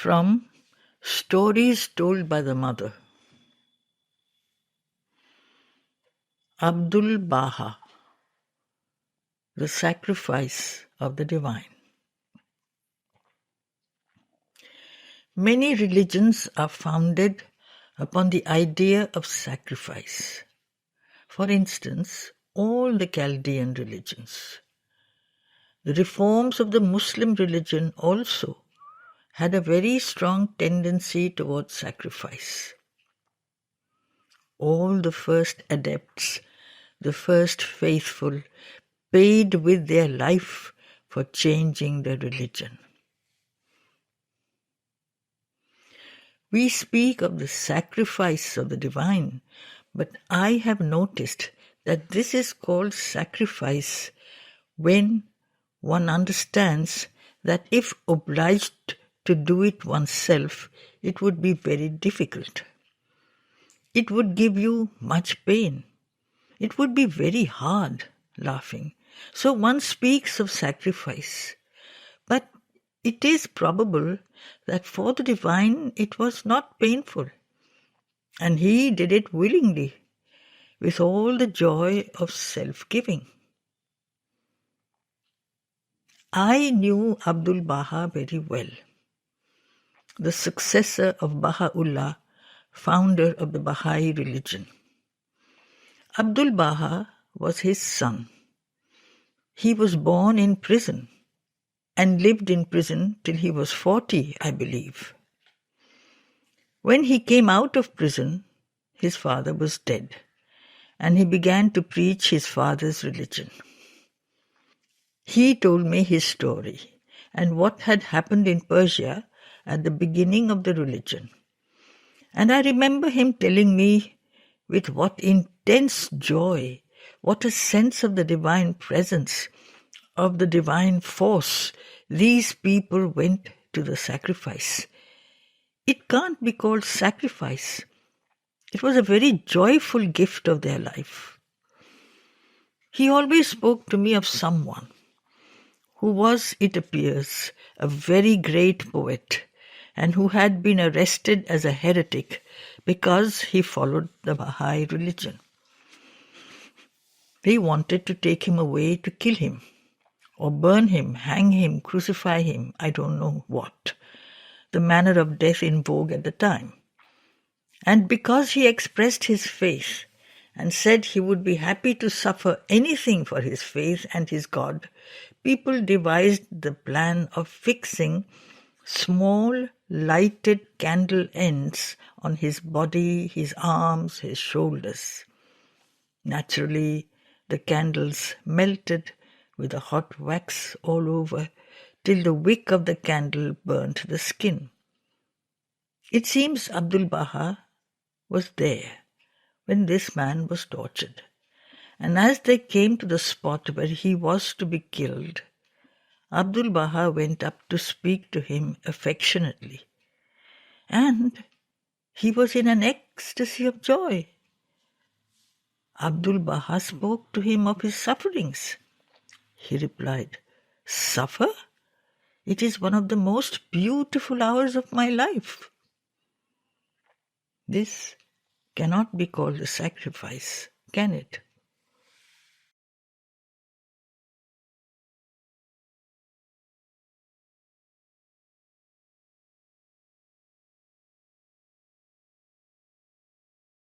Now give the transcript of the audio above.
From Stories Told by the Mother. Abdul Baha, The Sacrifice of the Divine. Many religions are founded upon the idea of sacrifice. For instance, all the Chaldean religions. The reforms of the Muslim religion also had a very strong tendency towards sacrifice. All the first adepts, the first faithful, paid with their life for changing the religion. We speak of the sacrifice of the divine, but I have noticed that this is called sacrifice when one understands that if obliged to do it oneself, it would be very difficult. It would give you much pain. It would be very hard, laughing. So one speaks of sacrifice. But it is probable that for the divine it was not painful, and he did it willingly, with all the joy of self-giving. I knew Abdul Baha very well, the successor of Baha Ullah, founder of the Bahai religion. Abdul Baha was his son. He was born in prison and lived in prison till he was 40, I believe. When he came out of prison, his father was dead, and he began to preach his father's religion. He told me his story and what had happened in Persia at the beginning of the religion. And I remember him telling me with what intense joy, what a sense of the divine presence, of the divine force, these people went to the sacrifice. It can't be called sacrifice. It was a very joyful gift of their life. He always spoke to me of someone who was, it appears, a very great poet and who had been arrested as a heretic because he followed the Bahai religion. They wanted to take him away to kill him, or burn him, hang him, crucify him, I don't know what, the manner of death in vogue at the time. And because he expressed his faith and said he would be happy to suffer anything for his faith and his God, people devised the plan of fixing small lighted candle ends on his body, his arms, his shoulders. Naturally, the candles melted with the hot wax all over till the wick of the candle burnt the skin. It seems Abdul Baha was there when this man was tortured, and as they came to the spot where he was to be killed, Abdul Baha went up to speak to him affectionately, and he was in an ecstasy of joy. Abdul Baha spoke to him of his sufferings. He replied, "Suffer? It is one of the most beautiful hours of my life." This cannot be called a sacrifice, can it?